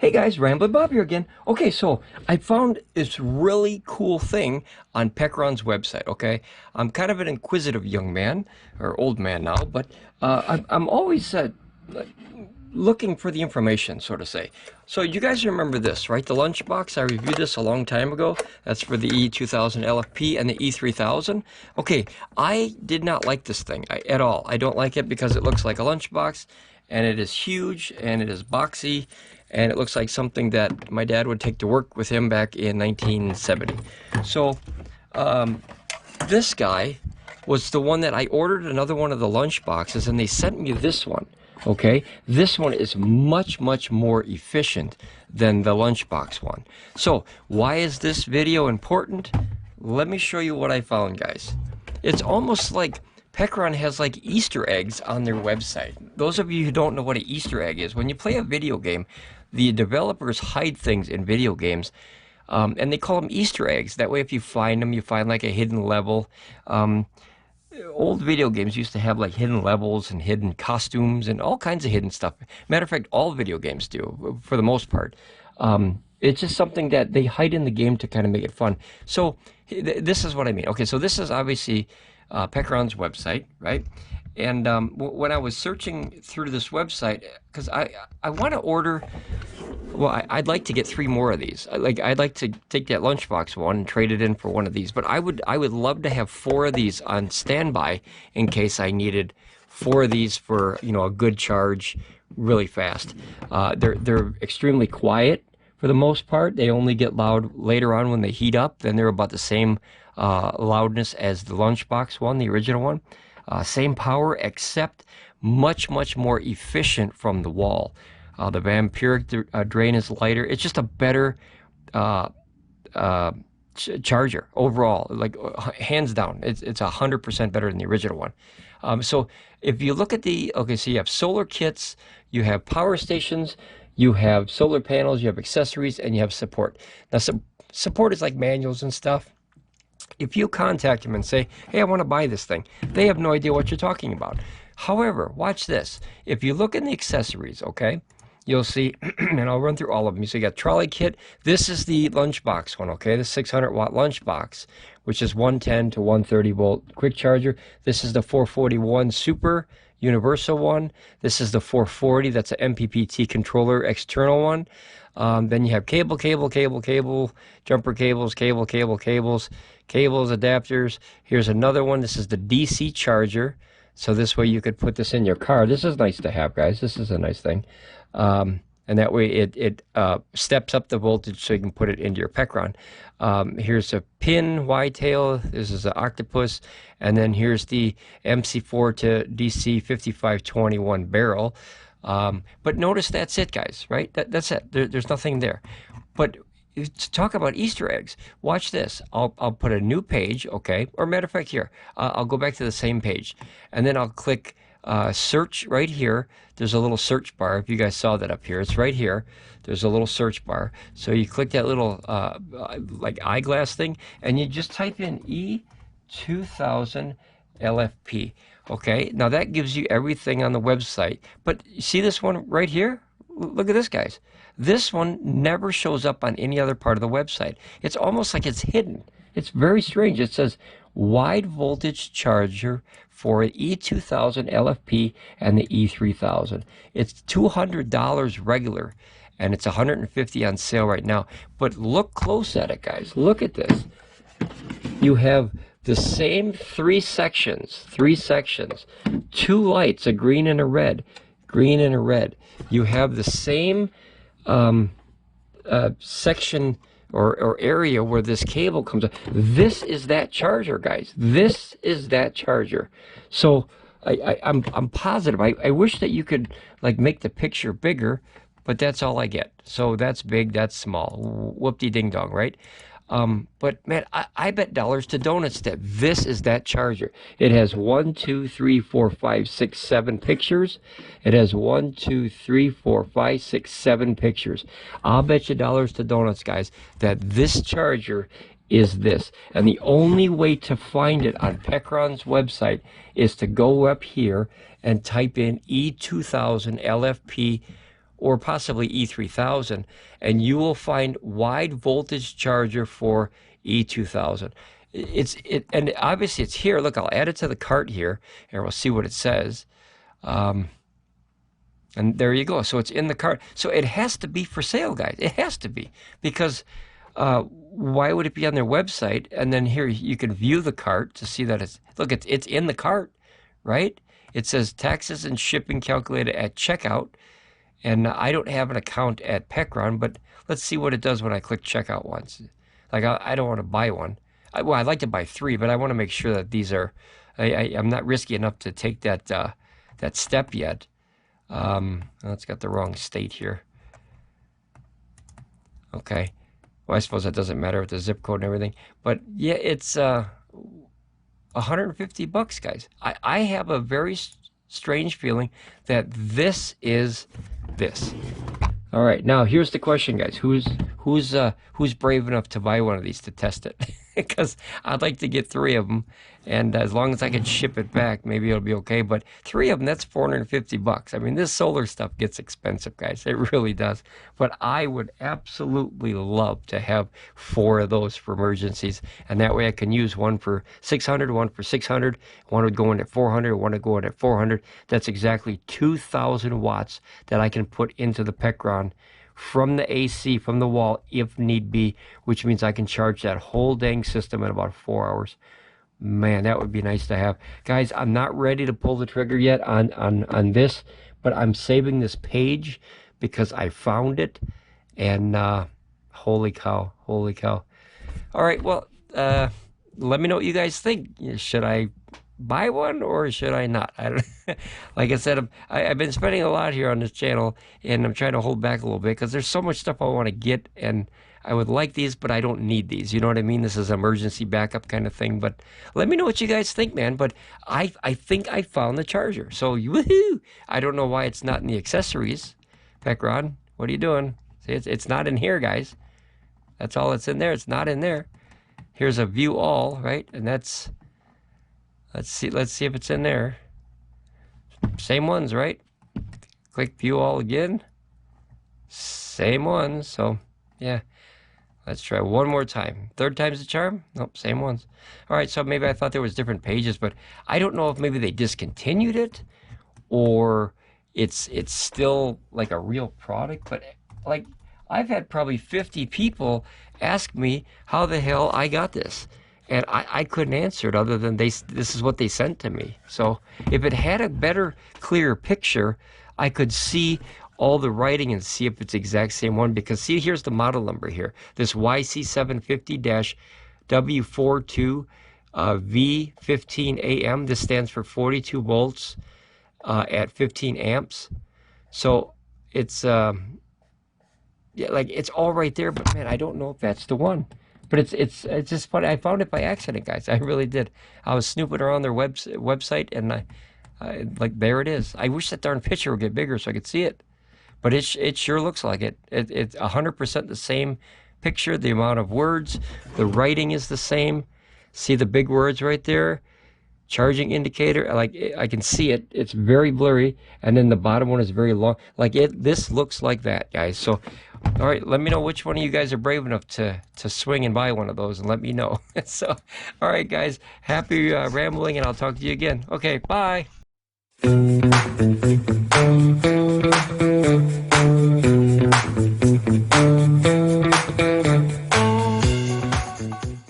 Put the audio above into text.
Hey guys, Ramblin Bob here again. Okay, so I found this really cool thing on Pecron's website, okay? I'm kind of an inquisitive young man, or old man now, but I'm always looking for the information, so to say. So you guys remember this, right? The lunchbox, I reviewed this a long time ago. That's for the E2000LFP and the E3000. Okay, I did not like this thing at all. I don't like it because it looks like a lunchbox, and it is huge, and it is boxy, and it looks like something that my dad would take to work with him back in 1970. So this guy was the one that I ordered another one of the lunch boxes, and they sent me this one. Okay, this one is much more efficient than the lunchbox one. So why is this video important? Let me show you what I found, guys. It's almost like Pecron has like Easter eggs on their website. Those of you who don't know what an Easter egg is, when you play a video game, the developers hide things in video games, and they call them Easter eggs. That way, if you find them, you find like a hidden level. Old video games used to have like hidden levels and hidden costumes and all kinds of hidden stuff. Matter of fact, all video games do, for the most part. It's just something that they hide in the game to kind of make it fun. So this is what I mean. Okay, so this is obviously Pecron's website, right? And when I was searching through this website, because I want to order, well, I'd like to get 3 more of these. I'd like to take that lunchbox one and trade it in for one of these. But I would love to have 4 of these on standby in case I needed 4 of these for, you know, a good charge really fast. They're extremely quiet for the most part. They only get loud later on when they heat up. Then they're about the same loudness as the lunchbox one, the original one. Same power, except much more efficient from the wall. The vampiric drain is lighter. It's just a better charger overall, like hands down. It's 100% better than the original one. So if you look at the, okay, so you have solar kits, you have power stations, you have solar panels, you have accessories, and you have support. Now, support is like manuals and stuff. If you contact them and say, hey, I want to buy this thing, they have no idea what you're talking about. However, watch this. If you look in the accessories, okay, you'll see, and I'll run through all of them. So you got trolley kit. This is the lunchbox one, okay, the 600-watt lunchbox, which is 110 to 130-volt quick charger. This is the 441 Super Universal one. This is the 440. That's an MPPT controller external one. Then you have cable, jumper cables, cables, adapters. Here's another one. This is the DC charger. So this way you could put this in your car. This is nice to have, guys. This is a nice thing. And that way it steps up the voltage so you can put it into your Pecron. Here's a pin, Y-tail. This is an octopus. And then here's the MC4 to DC 5521 barrel. But notice that's it, guys, right? That's it. There's nothing there. But to talk about Easter eggs, watch this. I'll put a new page, okay? Or matter of fact, here, I'll go back to the same page. And then I'll click search right here. There's a little search bar. If you guys saw that up here, it's right here. There's a little search bar. So you click that little like eyeglass thing, and you just type in E2000LFP. Okay, now that gives you everything on the website. But you see this one right here? Look at this, guys. This one never shows up on any other part of the website. It's almost like it's hidden. It's very strange. It says wide voltage charger for E2000LFP and the E3000. It's $200 regular, and it's $150 on sale right now. But look close at it, guys. Look at this. You have the same 3 sections, 2 lights, a green and a red, You have the same section or area where this cable comes up. This is that charger, guys. This is that charger. So I'm positive. I wish that you could like make the picture bigger, but that's all I get. So that's big, that's small. Whoop-de-ding-dong, right? But man, I bet dollars to donuts that this is that charger. It has 1, 2, 3, 4, 5, 6, 7 pictures. It has 1, 2, 3, 4, 5, 6, 7 pictures. I'll bet you dollars to donuts, guys, that this charger is this. And the only way to find it on Pecron's website is to go up here and type in E2000LFP or possibly E3000, and you will find wide voltage charger for E2000. And obviously it's here. Look, I'll add it to the cart here, and we'll see what it says. And there you go. So it's in the cart. So it has to be for sale, guys. It has to be, because why would it be on their website? And then here you can view the cart to see that it's in the cart, right? It says taxes and shipping calculated at checkout. And I don't have an account at Pecron, but let's see what it does when I click checkout once. Like, I don't want to buy one. Well, I'd like to buy 3, but I want to make sure that these are, I'm not risky enough to take that step yet. It's got the wrong state here. Okay. Well, I suppose that doesn't matter with the zip code and everything. But yeah, it's $150, guys. I have a very strange feeling that this is this. All right, now here's the question, guys. Who's brave enough to buy one of these to test it? Because I'd like to get 3 of them, and as long as I can ship it back, maybe it'll be okay. But 3 of them, that's $450. I mean, this solar stuff gets expensive, guys. It really does. But I would absolutely love to have 4 of those for emergencies, and that way I can use one for 600, one for 600, one would go in at 400, one would go in at 400. That's exactly 2,000 watts that I can put into the Pecron from the AC, from the wall, if need be, which means I can charge that whole dang system in about 4 hours. Man, that would be nice to have. Guys, I'm not ready to pull the trigger yet on this, but I'm saving this page because I found it, and holy cow, holy cow. All right, well, let me know what you guys think. Should I buy one or should I not? I don't. Like I said, I've been spending a lot here on this channel, and I'm trying to hold back a little bit because there's so much stuff I want to get, and I would like these, but I don't need these. You know what I mean? This is emergency backup kind of thing. But let me know what you guys think, man. But I think I found the charger. So woohoo! I don't know why it's not in the accessories. Pecron, what are you doing? See, it's not in here, guys. That's all that's in there. It's not in there. Here's a view all, right? And that's, let's see if it's in there. Same ones, right? Click view all again. Same ones. So yeah, let's try one more time. 3rd time's the charm. Nope, same ones. All right, so maybe I thought there was different pages, but I don't know if maybe they discontinued it or it's still like a real product. But like, I've had probably 50 people ask me how the hell I got this, and I couldn't answer it other than this is what they sent to me. So if it had a better, clearer picture, I could see all the writing and see if it's the exact same one. Because see, here's the model number here. This YC750-W42V15AM. This stands for 42 volts at 15 amps. So it's yeah, like it's all right there. But man, I don't know if that's the one. But it's just funny. I found it by accident, guys. I really did. I was snooping around their website, and I like, there it is. I wish that darn picture would get bigger so I could see it. But it sure looks like it. It's 100% the same picture. The amount of words, the writing is the same. See the big words right there? Charging indicator. Like, I can see it. It's very blurry, and then the bottom one is very long. Like, this looks like that, guys. So, all right, let me know which one of you guys are brave enough to swing and buy one of those, and let me know. So, all right, guys, happy rambling, and I'll talk to you again. Okay, bye.